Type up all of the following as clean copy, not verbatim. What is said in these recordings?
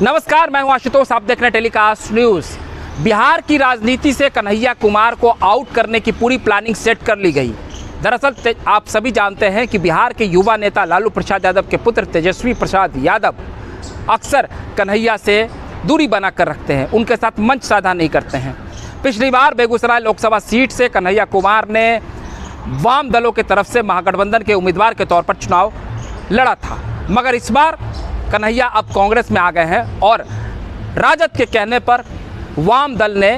नमस्कार, मैं हूं आशुतोष, आप देख रहे हैं टेलीकास्ट न्यूज़। बिहार की राजनीति से कन्हैया कुमार को आउट करने की पूरी प्लानिंग सेट कर ली गई। दरअसल आप सभी जानते हैं कि बिहार के युवा नेता लालू प्रसाद यादव के पुत्र तेजस्वी प्रसाद यादव अक्सर कन्हैया से दूरी बनाकर रखते हैं, उनके साथ मंच साझा नहीं करते हैं। पिछली बार बेगूसराय लोकसभा सीट से कन्हैया कुमार ने वाम दलों की तरफ से महागठबंधन के उम्मीदवार के तौर पर चुनाव लड़ा था, मगर इस बार कन्हैया अब कांग्रेस में आ गए हैं और राजद के कहने पर वाम दल ने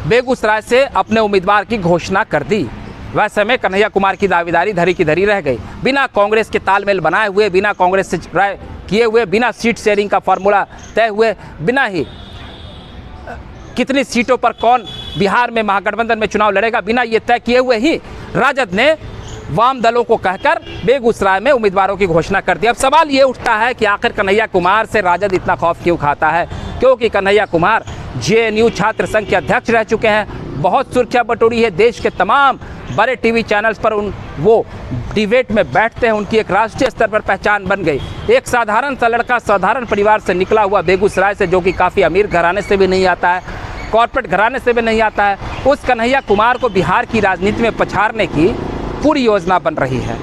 बेगूसराय से अपने उम्मीदवार की घोषणा कर दी। वैसे में कन्हैया कुमार की दावेदारी धरी की धरी रह गई। बिना कांग्रेस के तालमेल बनाए हुए, बिना कांग्रेस से राय किए हुए, बिना सीट शेयरिंग का फार्मूला तय हुए, बिना ही कितनी सीटों पर कौन बिहार में महागठबंधन में चुनाव लड़ेगा, बिना ये तय किए हुए ही राजद ने वाम दलों को कहकर बेगूसराय में उम्मीदवारों की घोषणा कर दी। अब सवाल ये उठता है कि आखिर कन्हैया कुमार से राजद इतना खौफ क्यों खाता है, क्योंकि कन्हैया कुमार जेएनयू छात्र संघ के अध्यक्ष रह चुके हैं। बहुत सुर्खियां बटोरी है, देश के तमाम बड़े टीवी चैनल्स पर वो डिबेट में बैठते हैं, उनकी एक राष्ट्रीय स्तर पर पहचान बन गई। एक साधारण सा लड़का साधारण परिवार से निकला हुआ बेगूसराय से, जो कि काफ़ी अमीर घराने से भी नहीं आता है, कॉर्पोरेट घराने से भी नहीं आता है, उस कन्हैया कुमार को बिहार की राजनीति में पछाड़ने की पूरी योजना बन रही है।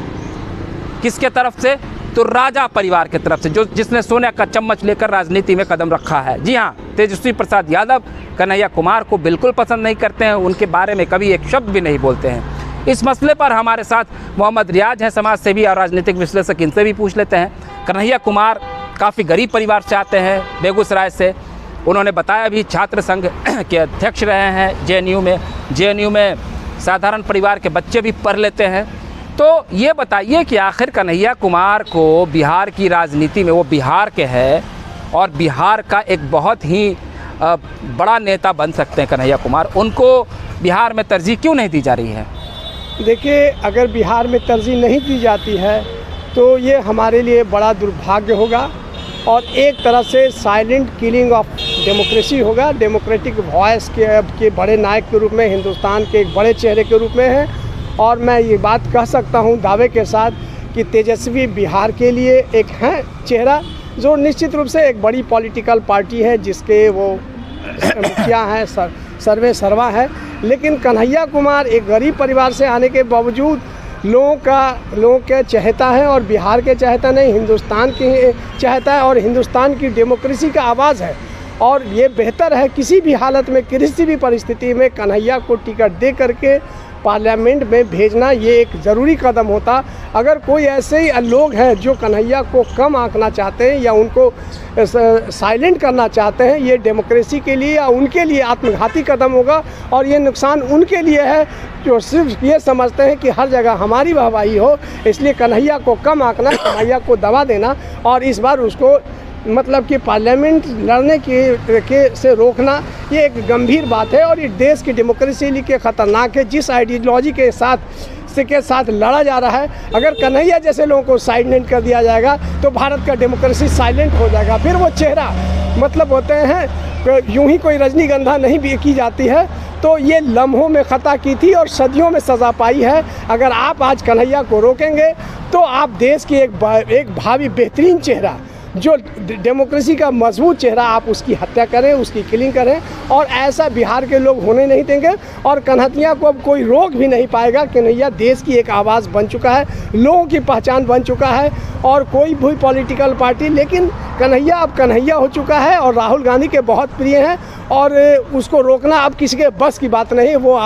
किसके तरफ से? तो राजा परिवार की तरफ से, जिसने सोने का चम्मच लेकर राजनीति में कदम रखा है। जी हाँ, तेजस्वी प्रसाद यादव कन्हैया कुमार को बिल्कुल पसंद नहीं करते हैं, उनके बारे में कभी एक शब्द भी नहीं बोलते हैं। इस मसले पर हमारे साथ मोहम्मद रियाज हैं, समाज सेवी और राजनीतिक विश्लेषक, इनसे भी पूछ लेते हैं। कन्हैया कुमार काफ़ी गरीब परिवार से आते हैं, बेगूसराय से। उन्होंने बताया भी छात्र संघ के अध्यक्ष रहे हैं जेएनयू में साधारण परिवार के बच्चे भी पढ़ लेते हैं। तो ये बताइए कि आखिर कन्हैया कुमार को बिहार की राजनीति में, वो बिहार के हैं और बिहार का एक बहुत ही बड़ा नेता बन सकते हैं कन्हैया कुमार, उनको बिहार में तरजीह क्यों नहीं दी जा रही है? देखिए, अगर बिहार में तरजीह नहीं दी जाती है तो ये हमारे लिए बड़ा दुर्भाग्य होगा और एक तरह से साइलेंट किलिंग ऑफ डेमोक्रेसी होगा। डेमोक्रेटिक वॉइस के बड़े नायक के रूप में, हिंदुस्तान के एक बड़े चेहरे के रूप में है। और मैं ये बात कह सकता हूँ दावे के साथ कि तेजस्वी बिहार के लिए एक है चेहरा, जो निश्चित रूप से एक बड़ी पॉलिटिकल पार्टी है, जिसके वो मुखिया हैं, सर्वे सर्वा है। लेकिन कन्हैया कुमार एक गरीब परिवार से आने के बावजूद लोगों के चाहता है, और बिहार के चाहता नहीं, हिंदुस्तान की चाहता है, और हिंदुस्तान की डेमोक्रेसी का आवाज़ है। और ये बेहतर है किसी भी हालत में, किसी भी परिस्थिति में कन्हैया को टिकट दे करके पार्लियामेंट में भेजना, ये एक ज़रूरी कदम होता। अगर कोई ऐसे ही लोग हैं जो कन्हैया को कम आंकना चाहते हैं या उनको साइलेंट करना चाहते हैं, ये डेमोक्रेसी के लिए या उनके लिए आत्मघाती कदम होगा। और ये नुकसान उनके लिए है जो सिर्फ ये समझते हैं कि हर जगह हमारी वाहवाही हो, इसलिए कन्हैया को कम आंकना, कन्हैया को दबा देना और इस बार उसको मतलब कि पार्लियामेंट लड़ने के से रोकना, ये एक गंभीर बात है और ये देश की डेमोक्रेसी के लिए ख़तरनाक है। जिस आइडियोलॉजी के साथ लड़ा जा रहा है, अगर कन्हैया जैसे लोगों को साइलेंट कर दिया जाएगा तो भारत का डेमोक्रेसी साइलेंट हो जाएगा। फिर वो चेहरा मतलब होते हैं, यूं ही कोई रजनीगंधा नहीं भी की जाती है, तो ये लम्हों में ख़ता की थी और सदियों में सज़ा पाई है। अगर आप आज कन्हैया को रोकेंगे तो आप देश की एक भावी बेहतरीन चेहरा, जो डेमोक्रेसी का मजबूत चेहरा, आप उसकी हत्या करें, उसकी किलिंग करें, और ऐसा बिहार के लोग होने नहीं देंगे। और कन्हैया को अब कोई रोक भी नहीं पाएगा। कन्हैया देश की एक आवाज़ बन चुका है, लोगों की पहचान बन चुका है, और कोई भी पॉलिटिकल पार्टी, लेकिन कन्हैया अब कन्हैया हो चुका है और राहुल गांधी के बहुत प्रिय हैं, और उसको रोकना अब किसी के बस की बात नहीं। वो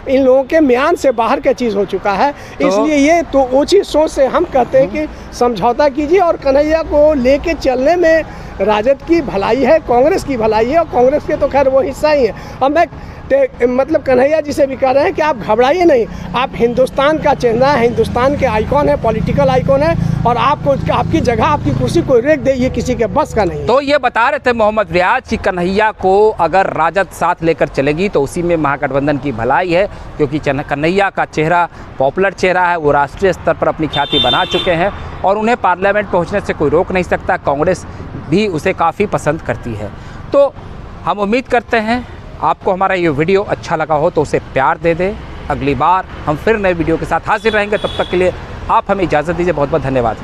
इन लोगों के म्यान से बाहर का चीज़ हो चुका है। इसलिए ये तो ऊँची सोच से हम कहते हैं कि समझौता कीजिए, और कन्हैया को लेके चलने में राजद की भलाई है, कांग्रेस की भलाई है, और कांग्रेस के तो खैर वो हिस्सा ही है। अब मैं मतलब कन्हैया जी से भी कह रहे हैं कि आप घबराइए नहीं, आप हिंदुस्तान का चेहरा है, हिंदुस्तान के आइकॉन है, पॉलिटिकल आइकॉन है, और आपको आपकी जगह, आपकी कुर्सी कोई रेख दे, ये किसी के बस का नहीं। तो ये बता रहे थे मोहम्मद रियाज कि कन्हैया को अगर राजद साथ लेकर चलेगी तो उसी में महागठबंधन की भलाई है, क्योंकि कन्हैया का चेहरा पॉपुलर चेहरा है, वो राष्ट्रीय स्तर पर अपनी ख्याति बना चुके हैं और उन्हें पार्लियामेंट पहुँचने से कोई रोक नहीं सकता। कांग्रेस भी उसे काफ़ी पसंद करती है। तो हम उम्मीद करते हैं आपको हमारा ये वीडियो अच्छा लगा हो तो उसे प्यार दे दें। अगली बार हम फिर नए वीडियो के साथ हाजिर रहेंगे, तब तक के लिए आप हमें इजाज़त दीजिए। बहुत बहुत धन्यवाद।